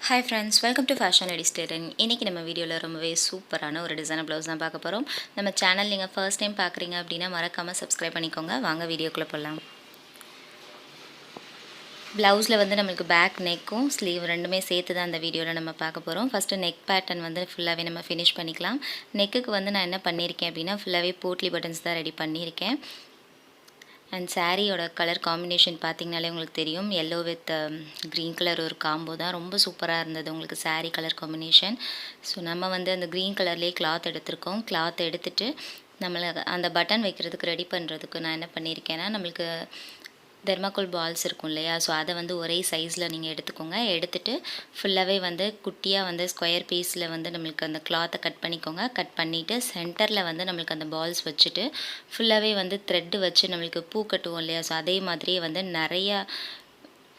Hi friends, welcome to fashion ladies tailoring. இன்றைக்கி நம்ம வீடியோவில் ரொம்பவே சூப்பரான ஒரு டிசைனர் ப்ளவுஸ் தான் பார்க்க போகிறோம். நம்ம சேனல் நீங்கள் ஃபர்ஸ்ட் டைம் பார்க்குறீங்க அப்படின்னா மறக்காமல் சப்ஸ்கிரைப் பண்ணிக்கோங்க. வாங்க வீடியோக்குள்ளே போகலாம். ப்ளவுஸில் வந்து நம்மளுக்கு பேக் நெக்கும் ஸ்லீவ் ரெண்டுமே சேர்த்து தான் அந்த வீடியோவில் நம்ம பார்க்க போகிறோம். ஃபஸ்ட்டு நெக் பேட்டர்ன் வந்து ஃபுல்லாகவே நம்ம ஃபினிஷ் பண்ணிக்கலாம். நெக்குக்கு வந்து நான் என்ன பண்ணியிருக்கேன் அப்படின்னா ஃபுல்லாகவே போட்லி பட்டன்ஸ் தான் ரெடி பண்ணியிருக்கேன். அண்ட் சாரியோட கலர் காம்பினேஷன் பார்த்திங்கனாலே உங்களுக்கு தெரியும், எல்லோ வித் க்ரீன் கலர் ஒரு காம்போ தான். ரொம்ப சூப்பராக இருந்தது உங்களுக்கு சாரீ கலர் காம்பினேஷன். ஸோ நம்ம வந்து அந்த க்ரீன் கலர்லேயே கிளாத் எடுத்திருக்கோம். கிளாத் எடுத்துகிட்டு நம்மளை அந்த பட்டன் வைக்கிறதுக்கு ரெடி பண்ணுறதுக்கு நான் என்ன பண்ணியிருக்கேன்னா, நம்மளுக்கு தெர்மாக்கோல் பால்ஸ் இருக்கும் இல்லையா, ஸோ அதை வந்து ஒரே சைஸில் நீங்கள் எடுத்துக்கோங்க. எடுத்துகிட்டு ஃபுல்லாகவே வந்து குட்டியாக வந்து ஸ்கொயர் பீஸில் வந்து நம்மளுக்கு அந்த கிளாத்தை கட் பண்ணிக்கோங்க. கட் பண்ணிவிட்டு சென்டரில் வந்து நம்மளுக்கு அந்த பால்ஸ் வச்சுட்டு ஃபுல்லாகவே வந்து த்ரெட்டு வச்சு நம்மளுக்கு பூ கட்டுவோம் இல்லையா, ஸோ அதே மாதிரியே வந்து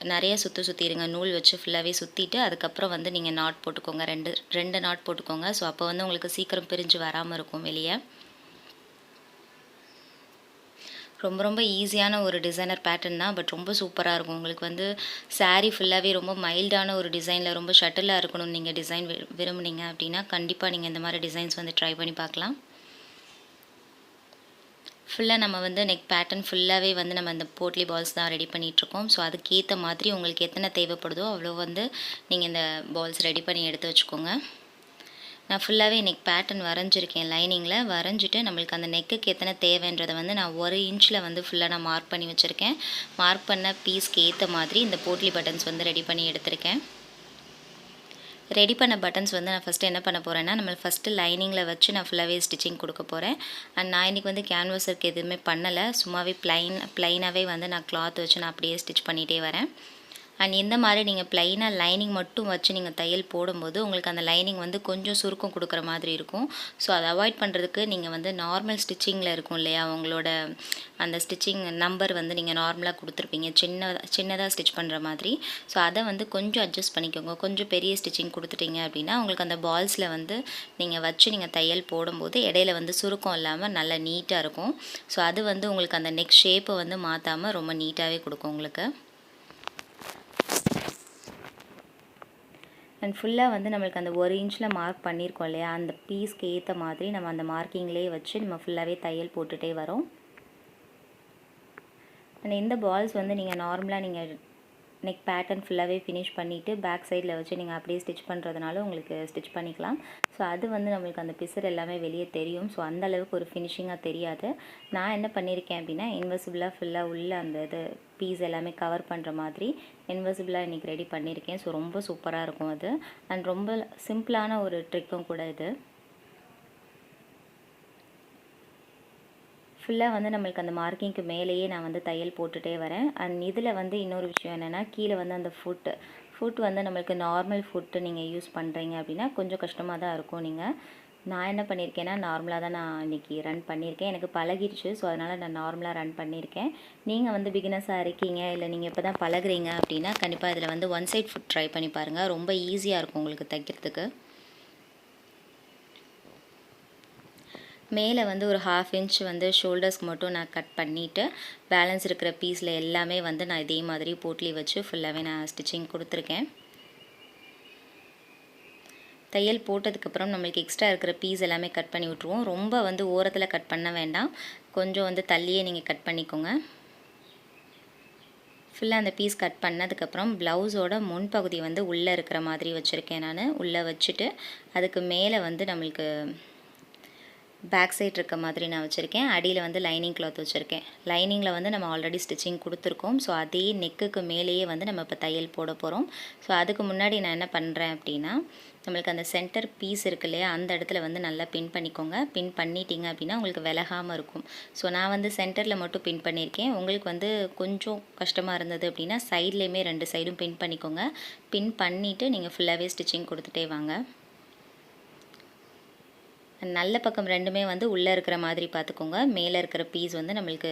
நிறைய சுற்றிடுங்க. நூல் வச்சு ஃபுல்லாகவே சுற்றிட்டு அதுக்கப்புறம் வந்து நீங்கள் நாட் போட்டுக்கோங்க. ரெண்டு நாட் போட்டுக்கோங்க. ஸோ அப்போ வந்து உங்களுக்கு சீக்கிரம் பிரிஞ்சு வராமல் இருக்கும் வெளியே. ரொம்ப ஈஸியான ஒரு டிசைனர் பேட்டர்ன் தான், பட் ரொம்ப சூப்பராக இருக்கும். உங்களுக்கு வந்து சாரீ ஃபுல்லாகவே ரொம்ப மைல்டான ஒரு டிசைனில் ரொம்ப ஷட்டிலாக இருக்கணும்னு நீங்கள் டிசைன் விரும்புனீங்க அப்படின்னா கண்டிப்பாக நீங்கள் இந்த மாதிரி டிசைன்ஸ் வந்து ட்ரை பண்ணி பார்க்கலாம். ஃபுல்லாக நம்ம வந்து நெக் பேட்டர்ன் ஃபுல்லாகவே வந்து நம்ம இந்த போட்லி பால்ஸ் தான் ரெடி பண்ணிகிட்ருக்கோம். ஸோ அதுக்கேற்ற மாதிரி உங்களுக்கு எத்தனை தேவைப்படுதோ அவ்வளோ வந்து நீங்கள் இந்த பால்ஸ் ரெடி பண்ணி எடுத்து வச்சுக்கோங்க. நான் ஃபுல்லாகவே நெக் பேட்டர்ன் வரைஞ்சிருக்கேன். லைனிங்கில் வரைஞ்சிட்டு நம்மளுக்கு அந்த நெக்குக்கு எத்தனை தேவைன்றதை வந்து நான் 1 இன்ச்சில் வந்து ஃபுல்லாக நான் மார்க் பண்ணி வச்சுருக்கேன். மார்க் பண்ண பீஸ்க்கு ஏற்ற மாதிரி இந்த போட்லி பட்டன்ஸ் வந்து ரெடி பண்ணி எடுத்திருக்கேன். ரெடி பண்ண பட்டன்ஸ் வந்து நான் ஃபஸ்ட்டு என்ன பண்ண போகிறேன்னா, நம்ம ஃபஸ்ட்டு லைனிங்கில் வச்சு நான் ஃபுல்லாகவே ஸ்டிச்சிங் கொடுக்க போகிறேன். அண்ட் நான் இன்றைக்கி வந்து கேன்வாஸ் ஒர்க் எதுவுமே பண்ணலை. சும்மாவே ப்ளைனாகவே வந்து நான் கிளாத் வச்சு நான் அப்படியே ஸ்டிச் பண்ணிகிட்டே வரேன். அண்ட் இந்த மாதிரி நீங்கள் ப்ளைனாக லைனிங் மட்டும் வச்சு நீங்கள் தையல் போடும்போது உங்களுக்கு அந்த லைனிங் வந்து கொஞ்சம் சுருக்கம் கொடுக்குற மாதிரி இருக்கும். ஸோ அதை அவாய்ட் பண்ணுறதுக்கு நீங்கள் வந்து நார்மல் ஸ்டிச்சிங்கில் இருக்கும் இல்லையா, உங்களோட அந்த ஸ்டிச்சிங் நம்பர் வந்து நீங்கள் நார்மலாக கொடுத்துருப்பீங்க சின்னதாக ஸ்டிச் பண்ணுற மாதிரி. ஸோ அதை வந்து கொஞ்சம் அட்ஜஸ்ட் பண்ணிக்கோங்க. கொஞ்சம் பெரிய ஸ்டிச்சிங் கொடுத்துட்டீங்க அப்படின்னா உங்களுக்கு அந்த பால்ஸில் வந்து நீங்கள் வச்சு நீங்கள் தையல் போடும்போது இடையில வந்து சுருக்கம் இல்லாமல் நல்லா நீட்டாக இருக்கும். ஸோ அது வந்து உங்களுக்கு அந்த நெக் ஷேப்பை வந்து மாற்றாமல் ரொம்ப நீட்டாகவே கொடுக்கும் உங்களுக்கு. அண்ட் ஃபுல்லாக வந்து நம்மளுக்கு அந்த 1 இன்ச்சில் மார்க் பண்ணியிருக்கோம் இல்லையா, அந்த பீஸ்க்கு ஏற்ற மாதிரி நம்ம அந்த மார்க்கிங்லேயே வச்சு நம்ம ஃபுல்லாகவே தையல் போட்டுகிட்டே வரோம். அண்ட் இந்த பால்ஸ் வந்து நீங்கள் நார்மலாக நீங்கள் நெக் பேட்டர்ன் ஃபுல்லாகவே ஃபினிஷ் பண்ணிவிட்டு பேக் சைடில் வச்சு நீங்கள் அப்படியே ஸ்டிச் பண்ணுறதுனால உங்களுக்கு ஸ்டிச் பண்ணிக்கலாம். ஸோ அது வந்து நம்மளுக்கு அந்த பிசர் எல்லாமே வெளியே தெரியும். ஸோ அந்த அளவுக்கு ஒரு ஃபினிஷிங்காக தெரியாது. நான் என்ன பண்ணியிருக்கேன் அப்படின்னா இன்வெசிபிளாக ஃபுல்லாக உள்ள அந்த இது பீஸ் எல்லாமே கவர் பண்ணுற மாதிரி இன்வெசிபிளாக இன்றைக்கி ரெடி பண்ணியிருக்கேன். ஸோ ரொம்ப சூப்பராக இருக்கும் அது. அண்ட் ரொம்ப சிம்பிளான ஒரு ட்ரிக்கும் கூட இது. ஃபுல்லாக வந்து நம்மளுக்கு அந்த மார்க்கிங்க்கு மேலேயே நான் வந்து தையல் போட்டுகிட்டே வரேன். அண்ட் இதில் வந்து இன்னொரு விஷயம் என்னென்னா, கீழே வந்து அந்த ஃபுட் வந்து நம்மளுக்கு நார்மல் ஃபுட்டு நீங்கள் யூஸ் பண்ணுறீங்க அப்படின்னா கொஞ்சம் கஷ்டமாக தான் இருக்கும். நான் என்ன பண்ணியிருக்கேன்னா நார்மலாக தான் நான் இன்றைக்கி ரன் பண்ணியிருக்கேன். எனக்கு பழகிடுச்சு. ஸோ அதனால் நான் நார்மலாக ரன் பண்ணியிருக்கேன். நீங்கள் வந்து பிகினர்ஸாக இருக்கீங்க, இல்லை நீங்கள் இப்போ தான் பழகுறீங்க அப்படின்னா கண்டிப்பாக இதில் வந்து 1 சைட் ஃபுட் ட்ரை பண்ணி பாருங்கள். ரொம்ப ஈஸியாக இருக்கும் உங்களுக்கு தைக்கிறதுக்கு. மேலே வந்து ஒரு 1/2 இன்ச் வந்து ஷோல்டர்ஸ்க்கு மட்டும் நான் கட் பண்ணிவிட்டு பேலன்ஸ் இருக்கிற பீஸில் எல்லாமே வந்து நான் இதே மாதிரி போட்லி வச்சு ஃபுல்லாகவே நான் ஸ்டிச்சிங் கொடுத்துருக்கேன். தையல் போட்டதுக்கப்புறம் நம்மளுக்கு எக்ஸ்ட்ரா இருக்கிற பீஸ் எல்லாமே கட் பண்ணி விட்ருவோம். ரொம்ப வந்து ஓரத்தில் கட் பண்ண வேண்டாம், கொஞ்சம் வந்து தள்ளியே நீங்கள் கட் பண்ணிக்கோங்க. ஃபுல்லாக அந்த பீஸ் கட் பண்ணதுக்கப்புறம் ப்ளவுஸோட முன்பகுதி வந்து உள்ளே இருக்கிற மாதிரி வச்சுருக்கேன். நான் உள்ளே வச்சுட்டு அதுக்கு மேலே வந்து நம்மளுக்கு பேக் சைட் இருக்க மாதிரி நான் வச்சுருக்கேன். அடியில் வந்து லைனிங் கிளாத் வச்சுருக்கேன். லைனிங்கில் வந்து நம்ம ஆல்ரெடி ஸ்டிச்சிங் கொடுத்துருக்கோம். ஸோ அதே நெக்குக்கு மேலேயே வந்து நம்ம இப்போ தையல் போட போகிறோம். ஸோ அதுக்கு முன்னாடி நான் என்ன பண்ணுறேன் அப்படின்னா, நம்மளுக்கு அந்த சென்டர் பீஸ் இருக்கு இல்லையா, அந்த இடத்துல வந்து நல்லா பின் பண்ணிக்கோங்க. பின் பண்ணிட்டீங்க அப்படின்னா உங்களுக்கு விலகாமல் இருக்கும். ஸோ நான் வந்து சென்டரில் மட்டும் பின் பண்ணியிருக்கேன். உங்களுக்கு வந்து கொஞ்சம் கஷ்டமாக இருந்தது அப்படின்னா சைட்லேயுமே 2 சைடும் பின் பண்ணிக்கோங்க. பின் பண்ணிவிட்டு நீங்கள் ஃபுல்லாகவே ஸ்டிச்சிங் கொடுத்துட்டே வாங்க. நல்ல பக்கம் ரெண்டுமே வந்து உள்ளே இருக்கிற மாதிரி பார்த்துக்கோங்க. மேலே இருக்கிற பீஸ் வந்து நம்மளுக்கு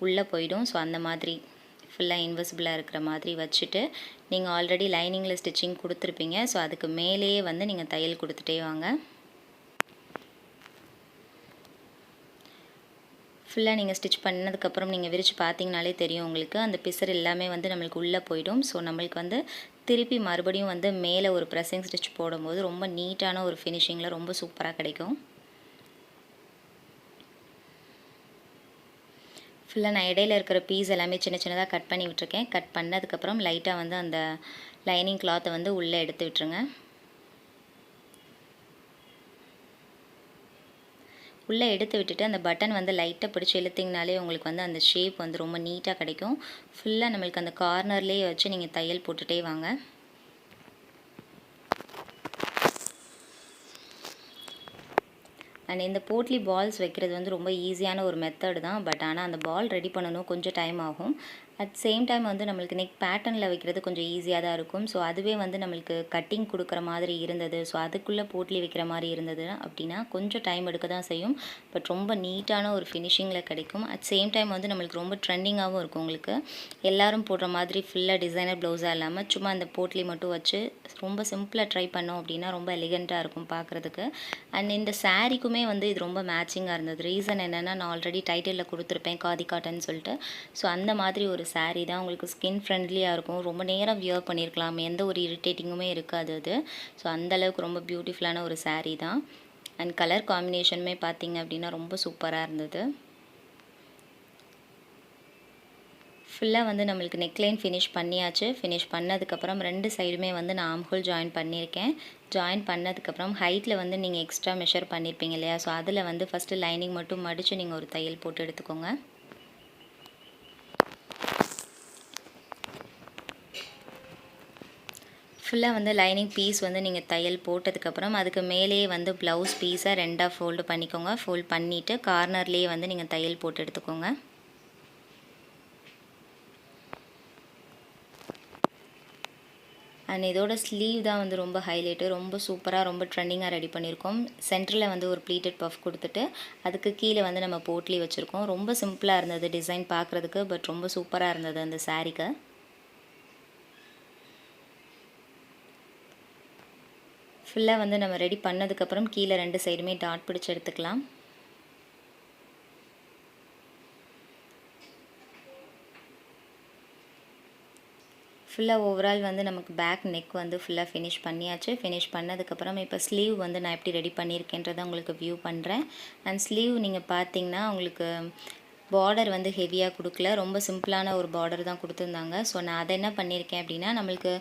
உள்ளே போயிடும். ஸோ அந்த மாதிரி ஃபுல்லாக இன்வெசிபிளாக இருக்கிற மாதிரி வச்சுட்டு நீங்கள் ஆல்ரெடி லைனிங்கில் ஸ்டிச்சிங் கொடுத்துருப்பீங்க. ஸோ அதுக்கு மேலேயே வந்து நீங்கள் தையல் கொடுத்துட்டே வாங்க. ஃபுல்லாக நீங்கள் ஸ்டிச் பண்ணதுக்கப்புறம் நீங்கள் விரித்து பார்த்தீங்கனாலே தெரியும் உங்களுக்கு அந்த பிசர் எல்லாமே வந்து நம்மளுக்கு உள்ளே போயிடும். ஸோ நம்மளுக்கு வந்து திருப்பி மறுபடியும் வந்து மேலே ஒரு ப்ரெஸ்ஸிங் ஸ்டிச் போடும்போது ரொம்ப நீட்டான ஒரு ஃபினிஷிங்கில் ரொம்ப சூப்பராக கிடைக்கும். ஃபுல்லாக நான் இடையில இருக்கிற பீஸ் எல்லாமே சின்ன சின்னதாக கட் பண்ணி விட்டுருக்கேன். கட் பண்ணதுக்கப்புறம் லைட்டாக வந்து அந்த லைனிங் கிளாத்தை வந்து உள்ளே எடுத்து விட்டுருங்க. உள்ளே எடுத்து விட்டுட்டு அந்த பட்டன் வந்து லைட்டாக பிடிச்சி இழுத்திங்கனாலே உங்களுக்கு வந்து அந்த ஷேப் வந்து ரொம்ப நீட்டாக கிடைக்கும். ஃபுல்லாக நம்மளுக்கு அந்த கார்னர்லேயே வச்சு நீங்கள் தையல் போட்டுகிட்டே வாங்க. அண்ட் இந்த போட்லி பால்ஸ் வைக்கிறது வந்து ரொம்ப ஈஸியான ஒரு மெத்தட் தான். பட் ஆனால் அந்த பால் ரெடி பண்ணணும், கொஞ்சம் டைம் ஆகும். அட் சேம் டைம் வந்து நம்மளுக்கு நெக் பேட்டர்னில் வைக்கிறது கொஞ்சம் ஈஸியாக தான் இருக்கும். ஸோ அதுவே வந்து நம்மளுக்கு கட்டிங் கொடுக்குற மாதிரி இருந்தது, ஸோ அதுக்குள்ளே போட்லி வைக்கிற மாதிரி இருந்தது அப்படின்னா கொஞ்சம் டைம் எடுக்க தான் செய்யும். பட் ரொம்ப நீட்டான ஒரு ஃபினிஷிங்கில் கிடைக்கும். அட் சேம் டைம் வந்து நம்மளுக்கு ரொம்ப ட்ரெண்டிங்காகவும் இருக்கும். உங்களுக்கு எல்லோரும் போடுற மாதிரி ஃபுல்லாக டிசைனர் ப்ளவுஸாக இல்லாமல் சும்மா அந்த போட்லி மட்டும் வச்சு ரொம்ப சிம்பிளாக ட்ரை பண்ணோம் அப்படின்னா ரொம்ப எலிகண்ட்டாக இருக்கும் பார்க்குறதுக்கு. அண்ட் இந்த சாரீக்குமே வந்து இது ரொம்ப மேட்சிங்காக இருந்தது. ரீசன் என்னென்னா, நான் ஆல்ரெடி டைட்டிலில் கொடுத்துருப்பேன் காதி காட்டன் சொல்லிட்டு. ஸோ அந்த மாதிரி ஒரு சாரீ தான். உங்களுக்கு ஸ்கின் ஃப்ரெண்ட்லியாக இருக்கும். ரொம்ப நேரம் வியர் பண்ணியிருக்கலாம், எந்த ஒரு இரிட்டேட்டிங்குமே இருக்காது அது. ஸோ அந்தளவுக்கு ரொம்ப பியூட்டிஃபுல்லான ஒரு சாரீ தான். அண்ட் கலர் காம்பினேஷனுமே பார்த்திங்க அப்படின்னா ரொம்ப சூப்பராக இருந்தது. ஃபுல்லாக வந்து நம்மளுக்கு நெக்லைன் ஃபினிஷ் பண்ணியாச்சு. ஃபினிஷ் பண்ணதுக்கப்புறம் 2 சைடுமே வந்து நான் ஆம்ஹோல் ஜாயின் பண்ணியிருக்கேன். ஜாயின் பண்ணதுக்கப்புறம் ஹைட்டில் வந்து நீங்கள் எக்ஸ்ட்ரா மெஷர் பண்ணியிருப்பீங்க இல்லையா, ஸோ அதில் வந்து ஃபஸ்ட்டு லைனிங் மட்டும் மடித்து நீங்கள் ஒரு தையல் போட்டு எடுத்துக்கோங்க. ஃபுல்லாக வந்து லைனிங் பீஸ் வந்து நீங்கள் தையல் போட்டதுக்கப்புறம் அதுக்கு மேலேயே வந்து ப்ளவுஸ் பீஸை 2ஆக ஃபோல்டு பண்ணிக்கோங்க. ஃபோல்ட் பண்ணிவிட்டு கார்னர்லேயே வந்து நீங்கள் தையல் போட்டு எடுத்துக்கோங்க. அண்ட் இதோட ஸ்லீவ் தான் வந்து ரொம்ப ஹைலைட்டு. ரொம்ப சூப்பராக, ரொம்ப ட்ரெண்டிங்காக ரெடி பண்ணியிருக்கோம். சென்டரில் வந்து ஒரு ப்ளீட்டட் பஃப் கொடுத்துட்டு அதுக்கு கீழே வந்து நம்ம போட்லி வச்சுருக்கோம். ரொம்ப சிம்பிளாக இருந்தது டிசைன் பார்க்குறதுக்கு, பட் ரொம்ப சூப்பராக இருந்தது அந்த சாரீக்கு. ஃபுல்லாக வந்து நம்ம ரெடி பண்ணதுக்கப்புறம் கீழே 2 சைடுமே டாட் பிடிச்சி எடுத்துக்கலாம். ஃபுல்லாக ஓவரால் வந்து நமக்கு பேக் நெக் வந்து ஃபுல்லாக ஃபினிஷ் பண்ணியாச்சு. ஃபினிஷ் பண்ணதுக்கப்புறம் இப்போ ஸ்லீவ் வந்து நான் எப்படி ரெடி பண்ணியிருக்கேன்றதை உங்களுக்கு வியூ பண்ணுறேன். அண்ட் ஸ்லீவ் நீங்கள் பார்த்தீங்கன்னா உங்களுக்கு பார்டர் வந்து ஹெவியாக கொடுக்கல, ரொம்ப சிம்பிளான ஒரு பார்டர் தான் கொடுத்துருந்தாங்க. ஸோ நான் அதை என்ன பண்ணியிருக்கேன் அப்படின்னா, நம்மளுக்கு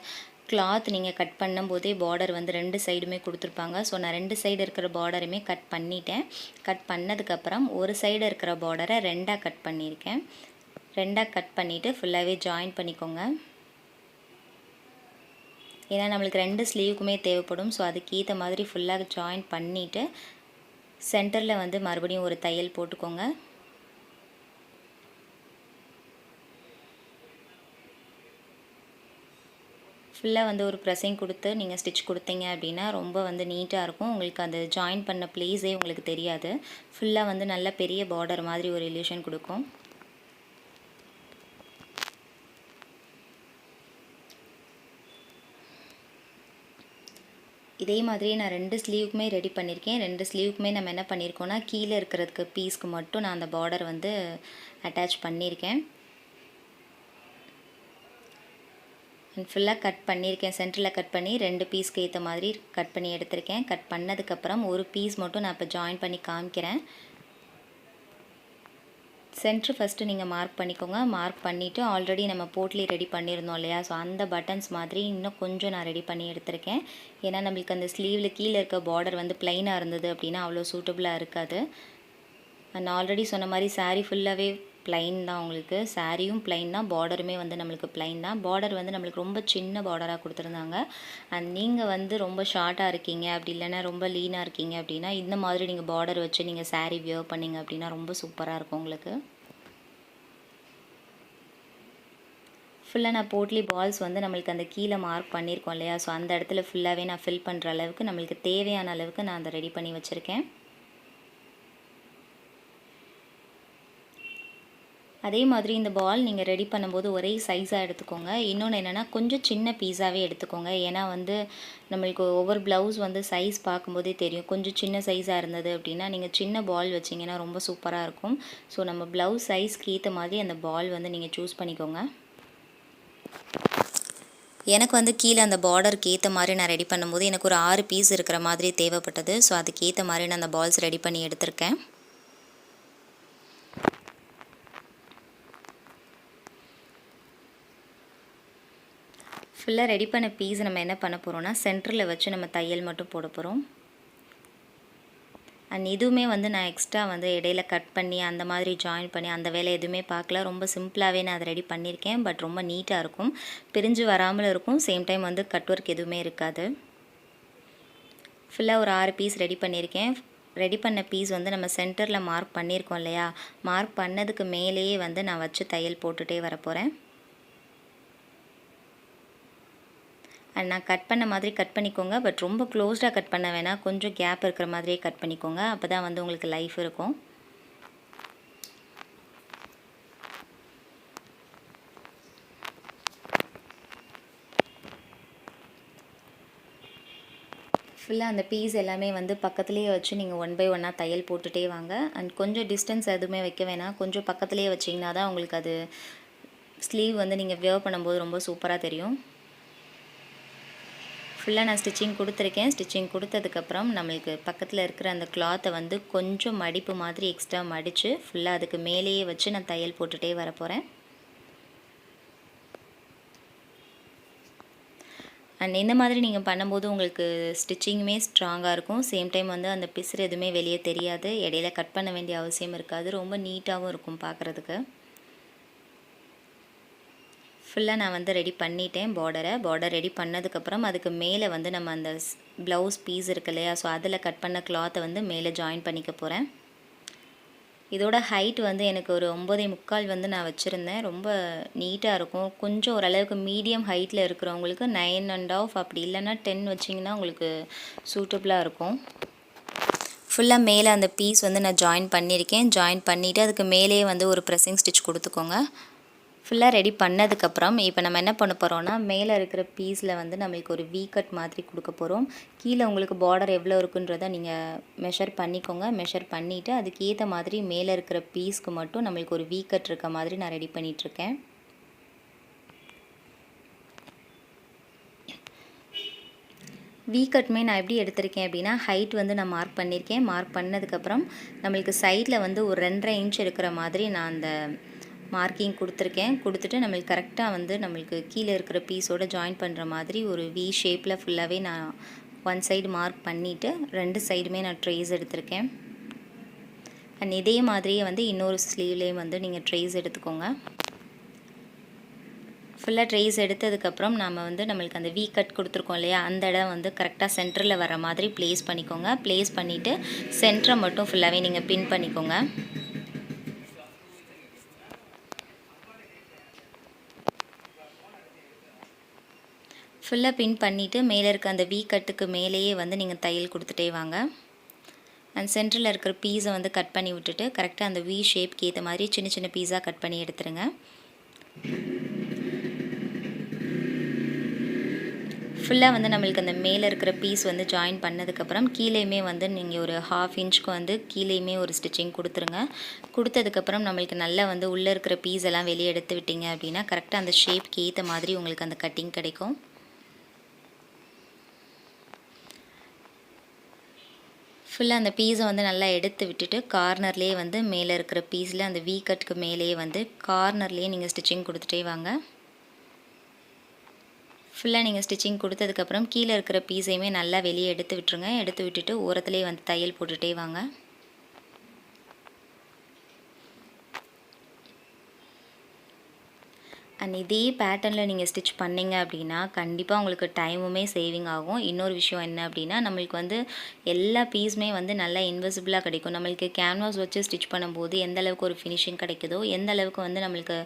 கிளாத் நீங்கள் கட் பண்ணும்போதே பார்டர் வந்து 2 சைடுமே கொடுத்துருப்பாங்க. ஸோ நான் 2 சைடு இருக்கிற பார்டருமே கட் பண்ணிட்டேன். கட் பண்ணதுக்கப்புறம் ஒரு சைடு இருக்கிற பார்டரை 2ஆக கட் பண்ணியிருக்கேன். 2ஆக கட் பண்ணிவிட்டு ஃபுல்லாகவே ஜாயின் பண்ணிக்கோங்க. ஏன்னா நம்மளுக்கு 2 ஸ்லீவுக்குமே தேவைப்படும். ஸோ அதுக்கேற்ற மாதிரி ஃபுல்லாக ஜாயின் பண்ணிவிட்டு சென்டரில் வந்து மறுபடியும் ஒரு தையல் போட்டுக்கோங்க. ஃபுல்லாக வந்து ஒரு ப்ரெஸ்ஸிங் கொடுத்து நீங்கள் ஸ்டிச் கொடுத்தீங்க அப்படின்னா ரொம்ப வந்து நீட்டாக இருக்கும். உங்களுக்கு அந்த ஜாயின் பண்ண ப்ளேஸே உங்களுக்கு தெரியாது. ஃபுல்லாக வந்து நல்ல பெரிய பார்டர் மாதிரி ஒரு இல்யூஷன் கொடுக்கும். இதே மாதிரியே நான் 2 ஸ்லீவுக்குமே ரெடி பண்ணியிருக்கேன். 2 ஸ்லீவுக்குமே நம்ம என்ன பண்ணியிருக்கோன்னா, கீழே இருக்கிறதுக்கு பீஸ்க்கு மட்டும் நான் அந்த பார்டர் வந்து அட்டாச் பண்ணியிருக்கேன். அண்ட் ஃபுல்லாக கட் பண்ணியிருக்கேன். சென்டரில் கட் பண்ணி 2 பீஸ்க்கு ஏற்ற மாதிரி கட் பண்ணி எடுத்திருக்கேன். கட் பண்ணதுக்கப்புறம் ஒரு பீஸ் மட்டும் நான் இப்போ ஜாயின் பண்ணி காமிக்கிறேன். சென்ட்ரு ஃபஸ்ட்டு நீங்கள் மார்க் பண்ணிக்கோங்க. மார்க் பண்ணிவிட்டு ஆல்ரெடி நம்ம போட்லி ரெடி பண்ணியிருந்தோம் இல்லையா, ஸோ அந்த பட்டன்ஸ் மாதிரி இன்னும் கொஞ்சம் நான் ரெடி பண்ணி எடுத்திருக்கேன். ஏன்னா நம்மளுக்கு அந்த ஸ்லீவில் கீழே இருக்க பார்டர் வந்து ப்ளைனாக இருந்தது அப்படின்னா அவ்வளோ சூட்டபுளாக இருக்காது. நான் ஆல்ரெடி சொன்ன மாதிரி சாரீ ஃபுல்லாகவே ப்ளைன் தான். உங்களுக்கு சாரியும் ப்ளைன் தான், பார்டருமே வந்து நம்மளுக்கு ப்ளைன் தான். பார்டர் வந்து நம்மளுக்கு ரொம்ப சின்ன பார்டராக கொடுத்துருந்தாங்க. அண்ட் நீங்கள் வந்து ரொம்ப ஷார்ட்டாக இருக்கீங்க, அப்படி இல்லைன்னா ரொம்ப லீனாக இருக்கீங்க அப்படின்னா இந்த மாதிரி நீங்கள் பார்டர் வச்சு நீங்கள் சாரீ வியர் பண்ணிங்க அப்படின்னா ரொம்ப சூப்பராக இருக்கும் உங்களுக்கு. ஃபுல்லாக நான் போட்லி பால்ஸ் வந்து நம்மளுக்கு அந்த கீழே மார்க் பண்ணியிருக்கோம் இல்லையா, ஸோ அந்த இடத்துல ஃபுல்லாகவே நான் ஃபில் பண்ணுற அளவுக்கு நம்மளுக்கு தேவையான அளவுக்கு நான் அதை ரெடி பண்ணி வச்சுருக்கேன். அதே மாதிரி இந்த பால் நீங்கள் ரெடி பண்ணும்போது ஒரே சைஸாக எடுத்துக்கோங்க. இன்னொன்று என்னென்னா கொஞ்சம் சின்ன பீஸாகவே எடுத்துக்கோங்க. ஏன்னா வந்து நம்மளுக்கு ஒவ்வொரு ப்ளவுஸ் வந்து சைஸ் பார்க்கும்போதே தெரியும். கொஞ்சம் சின்ன சைஸாக இருந்தது அப்படின்னா நீங்கள் சின்ன பால் வச்சிங்கன்னா ரொம்ப சூப்பராக இருக்கும். ஸோ நம்ம ப்ளவுஸ் சைஸ்க்கு ஏற்ற மாதிரி அந்த பால் வந்து நீங்கள் சூஸ் பண்ணிக்கோங்க. எனக்கு வந்து கீழே அந்த பார்டருக்கு ஏற்ற மாதிரி நான் ரெடி பண்ணும்போது எனக்கு ஒரு 6 பீஸ் இருக்கிற மாதிரி தேவைப்பட்டது. ஸோ அதுக்கேற்ற மாதிரி நான் அந்த பால்ஸ் ரெடி பண்ணி எடுத்திருக்கேன். ஃபுல்லாக ரெடி பண்ண பீஸ் நம்ம என்ன பண்ண போகிறோம்னா சென்டரில் வச்சு நம்ம தையல் மட்டும் போட போகிறோம். அண்ட் இதுவுமே வந்து நான் எக்ஸ்ட்ரா வந்து இடையில கட் பண்ணி அந்த மாதிரி ஜாயின் பண்ணி அந்த வேலை எதுவுமே பார்க்கல. ரொம்ப சிம்பிளாகவே நான் அதை ரெடி பண்ணியிருக்கேன். பட் ரொம்ப நீட்டாக இருக்கும், பிரிஞ்சு வராமல் இருக்கும். சேம் டைம் வந்து கட் ஒர்க் எதுவுமே இருக்காது. ஃபுல்லாக ஒரு 6 பீஸ் ரெடி பண்ணியிருக்கேன். ரெடி பண்ண பீஸ் வந்து நம்ம சென்டரில் மார்க் பண்ணியிருக்கோம் இல்லையா, மார்க் பண்ணதுக்கு மேலேயே வந்து நான் வச்சு தையல் போட்டுகிட்டே வரப்போகிறேன். அண்ட் நான் கட் பண்ண மாதிரி கட் பண்ணிக்கோங்க. பட் ரொம்ப க்ளோஸ்டாக கட் பண்ண வேணாம், கொஞ்சம் கேப் இருக்கிற மாதிரியே கட் பண்ணிக்கோங்க. அப்போ தான் வந்து உங்களுக்கு லைஃப் இருக்கும். ஃபுல்லாக அந்த பீஸ் எல்லாமே வந்து பக்கத்துலேயே வச்சு நீங்கள் 1 by 1 தையல் போட்டுகிட்டே வாங்க. அண்ட் கொஞ்சம் டிஸ்டன்ஸ் எதுவுமே வைக்க வேணாம், கொஞ்சம் பக்கத்துலேயே வச்சிங்கன்னா தான் உங்களுக்கு அது ஸ்லீவ் வந்து நீங்கள் வியர் பண்ணும்போது ரொம்ப சூப்பராக தெரியும். ஃபுல்லாக நான் ஸ்டிச்சிங் கொடுத்துருக்கேன். ஸ்டிச்சிங் கொடுத்ததுக்கப்புறம் நம்மளுக்கு பக்கத்தில் இருக்கிற அந்த கிளாத்தை வந்து கொஞ்சம் மடிப்பு மாதிரி எக்ஸ்ட்ரா மடித்து ஃபுல்லாக அதுக்கு மேலேயே வச்சு நான் தையல் போட்டுகிட்டே வரப்போகிறேன். அண்ட் இந்த மாதிரி நீங்கள் பண்ணும்போது உங்களுக்கு ஸ்டிச்சிங்குமே ஸ்ட்ராங்காக இருக்கும். சேம் டைம் வந்து அந்த பிசுறு எதுவுமே வெளியே தெரியாது, இடையில கட் பண்ண வேண்டிய அவசியம் இருக்காது, ரொம்ப நீட்டாகவும் இருக்கும் பார்க்குறதுக்கு. ஃபுல்லாக நான் வந்து ரெடி பண்ணிட்டேன். பார்டர் ரெடி பண்ணதுக்கப்புறம் அதுக்கு மேலே வந்து நம்ம அந்த ப்ளவுஸ் பீஸ் இருக்கு இல்லையா, ஸோ அதில் கட் பண்ண கிளாத்தை வந்து மேலே ஜாயின் பண்ணிக்க போகிறேன். இதோட ஹைட் வந்து எனக்கு ஒரு 9.25 வந்து நான் வச்சுருந்தேன். ரொம்ப நீட்டாக இருக்கும். கொஞ்சம் ஓரளவுக்கு மீடியம் ஹைட்டில் இருக்கிறவங்களுக்கு 9.5 அப்படி இல்லைன்னா 10 வச்சிங்கன்னா உங்களுக்கு சூட்டபுளாக இருக்கும். ஃபுல்லாக மேலே அந்த பீஸ் வந்து நான் ஜாயின் பண்ணியிருக்கேன். ஜாயின் பண்ணிவிட்டு அதுக்கு மேலேயே வந்து ஒரு ப்ரெஸ்ஸிங் ஸ்டிச் கொடுத்துக்கோங்க. ஃபுல்லாக ரெடி பண்ணதுக்கப்புறம் இப்போ நம்ம என்ன பண்ண போகிறோம்னா, மேலே இருக்கிற பீஸில் வந்து நம்மளுக்கு ஒரு வி கட் மாதிரி கொடுக்க போகிறோம். கீழே உங்களுக்கு பார்டர் எவ்வளோ இருக்குன்றதை நீங்கள் மெஷர் பண்ணிக்கோங்க. மெஷர் பண்ணிவிட்டு அதுக்கு ஏற்ற மாதிரி மேலே இருக்கிற பீஸ்க்கு மட்டும் நம்மளுக்கு ஒரு வி கட் இருக்க மாதிரி நான் ரெடி பண்ணிகிட்ருக்கேன். வி கட்டுமே நான் எப்படி எடுத்திருக்கேன் அப்படின்னா, ஹைட் வந்து நான் மார்க் பண்ணியிருக்கேன். மார்க் பண்ணதுக்கப்புறம் நம்மளுக்கு சைடில் வந்து ஒரு 2.5 இன்ச் இருக்கிற மாதிரி நான் அந்த மார்க்கிங் கொடுத்துருக்கேன். கொடுத்துட்டு நம்மளுக்கு கரெக்டாக வந்து நம்மளுக்கு கீழே இருக்கிற பீஸோடு ஜாயின் பண்ணுற மாதிரி ஒரு வி ஷேப்பில் ஃபுல்லாகவே நான் 1 சைடு மார்க் பண்ணிவிட்டு 2 சைடுமே நான் ட்ரேஸ் எடுத்திருக்கேன். அண்ட் இதே மாதிரியே வந்து இன்னொரு ஸ்லீவ்லேயும் வந்து நீங்கள் ட்ரேஸ் எடுத்துக்கோங்க. ஃபுல்லாக ட்ரேஸ் எடுத்ததுக்கப்புறம் நம்ம வந்து நம்மளுக்கு அந்த வி கட் கொடுத்துருக்கோம் இல்லையா, அந்த இடம் வந்து கரெக்டாக சென்டரில் வர மாதிரி ப்ளேஸ் பண்ணிக்கோங்க. ப்ளேஸ் பண்ணிவிட்டு சென்டரை மட்டும் ஃபுல்லாகவே நீங்கள் பின் பண்ணிக்கோங்க. ஃபுல்லாக பின் பண்ணிவிட்டு மேலே இருக்க அந்த வி கட்டுக்கு மேலேயே வந்து நீங்கள் தையல் கொடுத்துட்டே வாங்க. அண்ட் சென்டரில் இருக்கிற பீஸை வந்து கட் பண்ணி விட்டுட்டு கரெக்டாக அந்த வி ஷேப்க்கு ஏற்ற மாதிரி சின்ன சின்ன பீஸாக கட் பண்ணி எடுத்துருங்க. ஃபுல்லாக வந்து நம்மளுக்கு அந்த மேலே இருக்கிற பீஸ் வந்து ஜாயின் பண்ணதுக்கப்புறம் கீழேயுமே வந்து நீங்கள் ஒரு 1/2 இன்ச்சுக்கு வந்து கீழேயுமே ஒரு ஸ்டிச்சிங் கொடுத்துருங்க. கொடுத்ததுக்கப்புறம் நம்மளுக்கு நல்லா வந்து உள்ளே இருக்கிற பீஸ் எல்லாம் வெளியே எடுத்து விட்டிங்க அப்படின்னா கரெக்டாக அந்த ஷேப்க்கு ஏற்ற மாதிரி உங்களுக்கு அந்த கட்டிங் கிடைக்கும். ஃபுல்லாக அந்த பீஸை வந்து நல்லா எடுத்து விட்டுட்டு கார்னர்லேயே வந்து மேலே இருக்கிற பீஸில் அந்த வி கட்டுக்கு மேலேயே வந்து கார்னர்லேயே நீங்கள் ஸ்டிச்சிங் கொடுத்துட்டே வாங்க. ஃபுல்லாக நீங்கள் ஸ்டிச்சிங் கொடுத்ததுக்கப்புறம் கீழே இருக்கிற பீஸையுமே நல்லா வெளியே எடுத்து விட்டுருங்க. எடுத்து விட்டுட்டு ஓரத்துலேயே வந்து தையல் போட்டுகிட்டே வாங்க. அண்ட் இதே பேட்டர்னில் நீங்கள் ஸ்டிச் பண்ணிங்க அப்படின்னா கண்டிப்பாக உங்களுக்கு டைமுமே சேவிங் ஆகும். இன்னொரு விஷயம் என்ன அப்படின்னா, நம்மளுக்கு வந்து எல்லா பீஸுமே வந்து நல்லா இன்விசிபிளாக கிடைக்கும். நம்மளுக்கு கேன்வாஸ் வச்சு ஸ்டிச் பண்ணும்போது எந்த அளவுக்கு ஒரு ஃபினிஷிங் கிடைக்குதோ, எந்த அளவுக்கு வந்து நம்மளுக்கு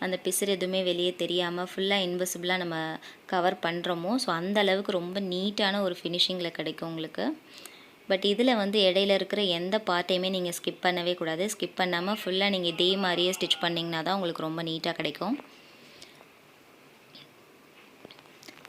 அந்த பிசுறு எதுவுமே வெளியே தெரியாமல் ஃபுல்லாக இன்விசிபிளாக நம்ம கவர் பண்ணுறோமோ, ஸோ அந்த அளவுக்கு ரொம்ப நீட்டான ஒரு ஃபினிஷிங்கில் கிடைக்கும் உங்களுக்கு. பட் இதில் வந்து இடையில இருக்கிற எந்த பார்ட்டையுமே நீங்கள் ஸ்கிப் பண்ணவே கூடாது. ஸ்கிப் பண்ணாமல் ஃபுல்லாக நீங்கள் இதே மாதிரியே ஸ்டிச் பண்ணிங்கன்னா தான் உங்களுக்கு ரொம்ப நீட்டாக கிடைக்கும்.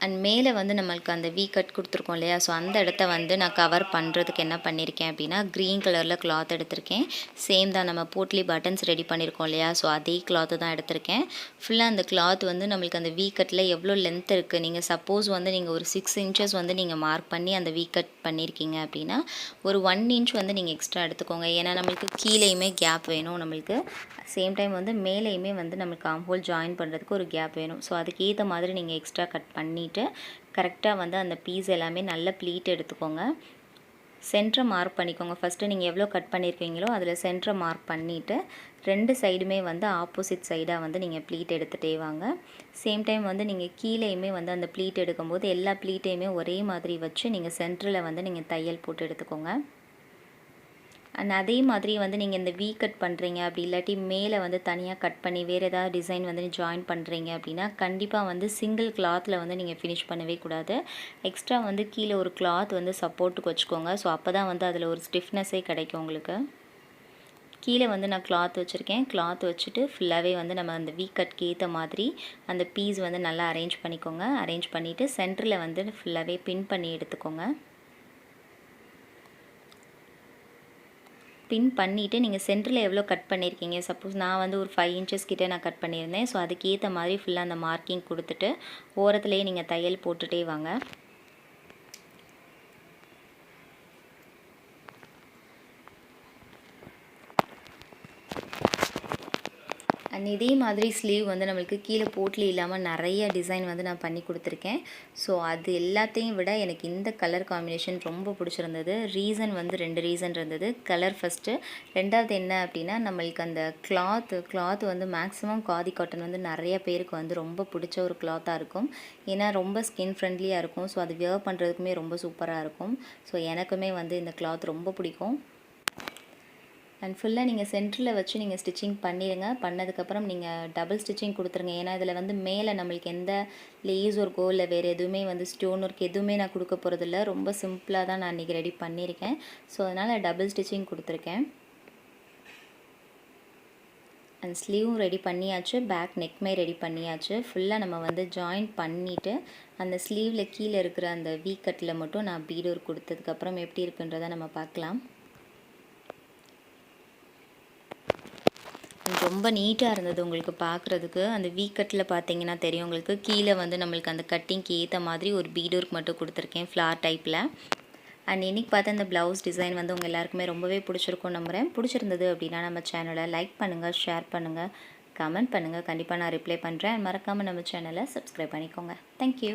அண்ட் மேலே வந்து நம்மளுக்கு அந்த வி கட் கொடுத்துருக்கோம் இல்லையா, ஸோ அந்த இடத்த வந்து நான் கவர் பண்ணுறதுக்கு என்ன பண்ணியிருக்கேன் அப்படின்னா க்ரீன் கலரில் கிளாத் எடுத்திருக்கேன். சேம் தான் நம்ம போட்லி பட்டன்ஸ் ரெடி பண்ணியிருக்கோம் இல்லையா, ஸோ அதே கிளாத்து தான் எடுத்திருக்கேன். ஃபுல்லாக அந்த கிளாத் வந்து நம்மளுக்கு அந்த வி கட்டில் எவ்வளோ லென்த் இருக்குது, நீங்கள் சப்போஸ் வந்து நீங்கள் ஒரு 6 இன்ச்சஸ் வந்து நீங்கள் மார்க் பண்ணி அந்த வி கட் பண்ணியிருக்கீங்க அப்படின்னா ஒரு 1 இன்ச் வந்து நீங்கள் எக்ஸ்ட்ரா எடுத்துக்கோங்க. ஏன்னா நம்மளுக்கு கீழேயுமே கேப் வேணும், நம்மளுக்கு சேம் டைம் வந்து மேலேயுமே வந்து நம்மளுக்கு ஆம் ஹோல் ஜாயின் பண்ணுறதுக்கு ஒரு கேப் வேணும். ஸோ அதுக்கேற்ற மாதிரி நீங்கள் எக்ஸ்ட்ரா கட் பண்ணிவிட்டு கரெக்டாக வந்து அந்த பீஸ் எல்லாமே நல்ல ப்ளீட் எடுத்துக்கோங்க. சென்டரை மார்க் பண்ணிக்கோங்க. ஃபஸ்ட்டு நீங்கள் எவ்வளோ கட் பண்ணியிருக்கீங்களோ அதில் சென்டரை மார்க் பண்ணிவிட்டு 2 சைடுமே வந்து ஆப்போசிட் சைடாக வந்து நீங்கள் ப்ளீட் எடுத்துகிட்டே வாங்க. சேம் டைம் வந்து நீங்கள் கீழேயுமே வந்து அந்த ப்ளீட் எடுக்கும்போது எல்லா ப்ளீட்டையுமே ஒரே மாதிரி வச்சு நீங்கள் சென்டரில் வந்து நீங்கள் தையல் போட்டு எடுத்துக்கோங்க. அண்ட் அதே மாதிரி வந்து நீங்கள் இந்த வி கட் பண்ணுறீங்க அப்படி இல்லாட்டி மேலே வந்து தனியாக கட் பண்ணி வேறு ஏதாவது டிசைன் வந்து ஜாயின் பண்ணுறீங்க அப்படின்னா கண்டிப்பாக வந்து சிங்கிள் கிளாத்தில் வந்து நீங்கள் ஃபினிஷ் பண்ணவே கூடாது. எக்ஸ்ட்ரா வந்து கீழே ஒரு கிளாத் வந்து சப்போர்ட்டுக்கு வச்சுக்கோங்க. ஸோ அப்போ தான் வந்து அதில் ஒரு ஸ்டிஃப்னஸே கிடைக்கும் உங்களுக்கு. கீழே வந்து நான் கிளாத் வச்சுருக்கேன். கிளாத் வச்சுட்டு ஃபுல்லாகவே வந்து நம்ம அந்த வி கட்க்கு ஏற்ற மாதிரி அந்த பீஸ் வந்து நல்லா அரேஞ்ச் பண்ணிக்கோங்க. அரேஞ்ச் பண்ணிவிட்டு சென்டரில் வந்து ஃபுல்லாகவே பின் பண்ணி எடுத்துக்கோங்க. பின் பண்ணிவிட்டு நீங்கள் சென்டரில் எவ்வளோ கட் பண்ணியிருக்கீங்க, சப்போஸ் நான் வந்து ஒரு 5 இன்ச்சஸ் கிட்டே நான் கட் பண்ணியிருந்தேன். ஸோ அதுக்கேற்ற மாதிரி ஃபுல்லாக அந்த மார்க்கிங் கொடுத்துட்டு ஓரத்துலேயே நீங்கள் தையல் போட்டுகிட்டே வாங்க. அண்ட் இதே மாதிரி ஸ்லீவ் வந்து நம்மளுக்கு கீழே போட்லி இல்லாமல் நிறைய டிசைன் வந்து நான் பண்ணி கொடுத்துருக்கேன். ஸோ அது எல்லாத்தையும் விட எனக்கு இந்த கலர் காம்பினேஷன் ரொம்ப பிடிச்சிருந்தது. ரீசன் வந்து 2 ரீசன் இருந்தது. கலர் ஃபஸ்ட்டு, ரெண்டாவது என்ன அப்படின்னா நம்மளுக்கு அந்த கிளாத் வந்து மேக்ஸிமம் காதி காட்டன் வந்து நிறைய பேருக்கு வந்து ரொம்ப பிடிச்ச ஒரு கிளாத்தாக இருக்கும். ஏன்னா ரொம்ப ஸ்கின் ஃப்ரெண்ட்லியாக இருக்கும். ஸோ அது வியர் பண்ணுறதுக்குமே ரொம்ப சூப்பராக இருக்கும். ஸோ எனக்குமே வந்து இந்த கிளாத் ரொம்ப பிடிக்கும். அண்ட் ஃபுல்லாக நீங்கள் சென்டரில் வச்சு நீங்கள் ஸ்டிச்சிங் பண்ணிடுங்க. பண்ணதுக்கப்புறம் நீங்கள் டபுள் ஸ்டிச்சிங் கொடுத்துருங்க. ஏன்னா இதில் வந்து மேலே நம்மளுக்கு எந்த லேஸ் ஒர்க்கோ இல்லை வேறு எதுவுமே வந்து ஸ்டோன் ஒர்க் எதுவுமே நான் கொடுக்க போகிறதில்ல. ரொம்ப சிம்பிளாக தான் நான் இன்றைக்கி ரெடி பண்ணியிருக்கேன். ஸோ அதனால் டபுள் ஸ்டிச்சிங் கொடுத்துருக்கேன். அண்ட் ஸ்லீவும் ரெடி பண்ணியாச்சு, பேக் நெக்மே ரெடி பண்ணியாச்சு. ஃபுல்லாக நம்ம வந்து ஜாயின் பண்ணிவிட்டு அந்த ஸ்லீவில் கீழே இருக்கிற அந்த வி கட்டில் மட்டும் நான் பீட் ஒர்க் கொடுத்ததுக்கப்புறம் எப்படி இருக்குன்றதை நம்ம பார்க்கலாம். ரொம்ப நீட்டாக இருந்தது உங்களுக்கு பார்க்குறதுக்கு. அந்த வி கட்டில் பார்த்தீங்கன்னா தெரியும் உங்களுக்கு. கீழே வந்து நம்மளுக்கு அந்த கட்டிங்க்கு ஏற்ற மாதிரி ஒரு பீட் ஒர்க் மட்டும் கொடுத்துருக்கேன் ஃப்ளார் டைப்பில். அண்ட் இன்றைக்கி பார்த்த இந்த ப்ளவுஸ் டிசைன் வந்து உங்கள் எல்லாருக்குமே ரொம்பவே பிடிச்சிருக்கும் நம்புகிறேன். பிடிச்சிருந்தது அப்படின்னா நம்ம சேனலை லைக் பண்ணுங்கள், ஷேர் பண்ணுங்கள், கமெண்ட் பண்ணுங்கள். கண்டிப்பாக நான் ரிப்ளை பண்ணுறேன். மறக்காமல் நம்ம சேனலை சப்ஸ்கிரைப் பண்ணிக்கோங்க. தேங்க்யூ.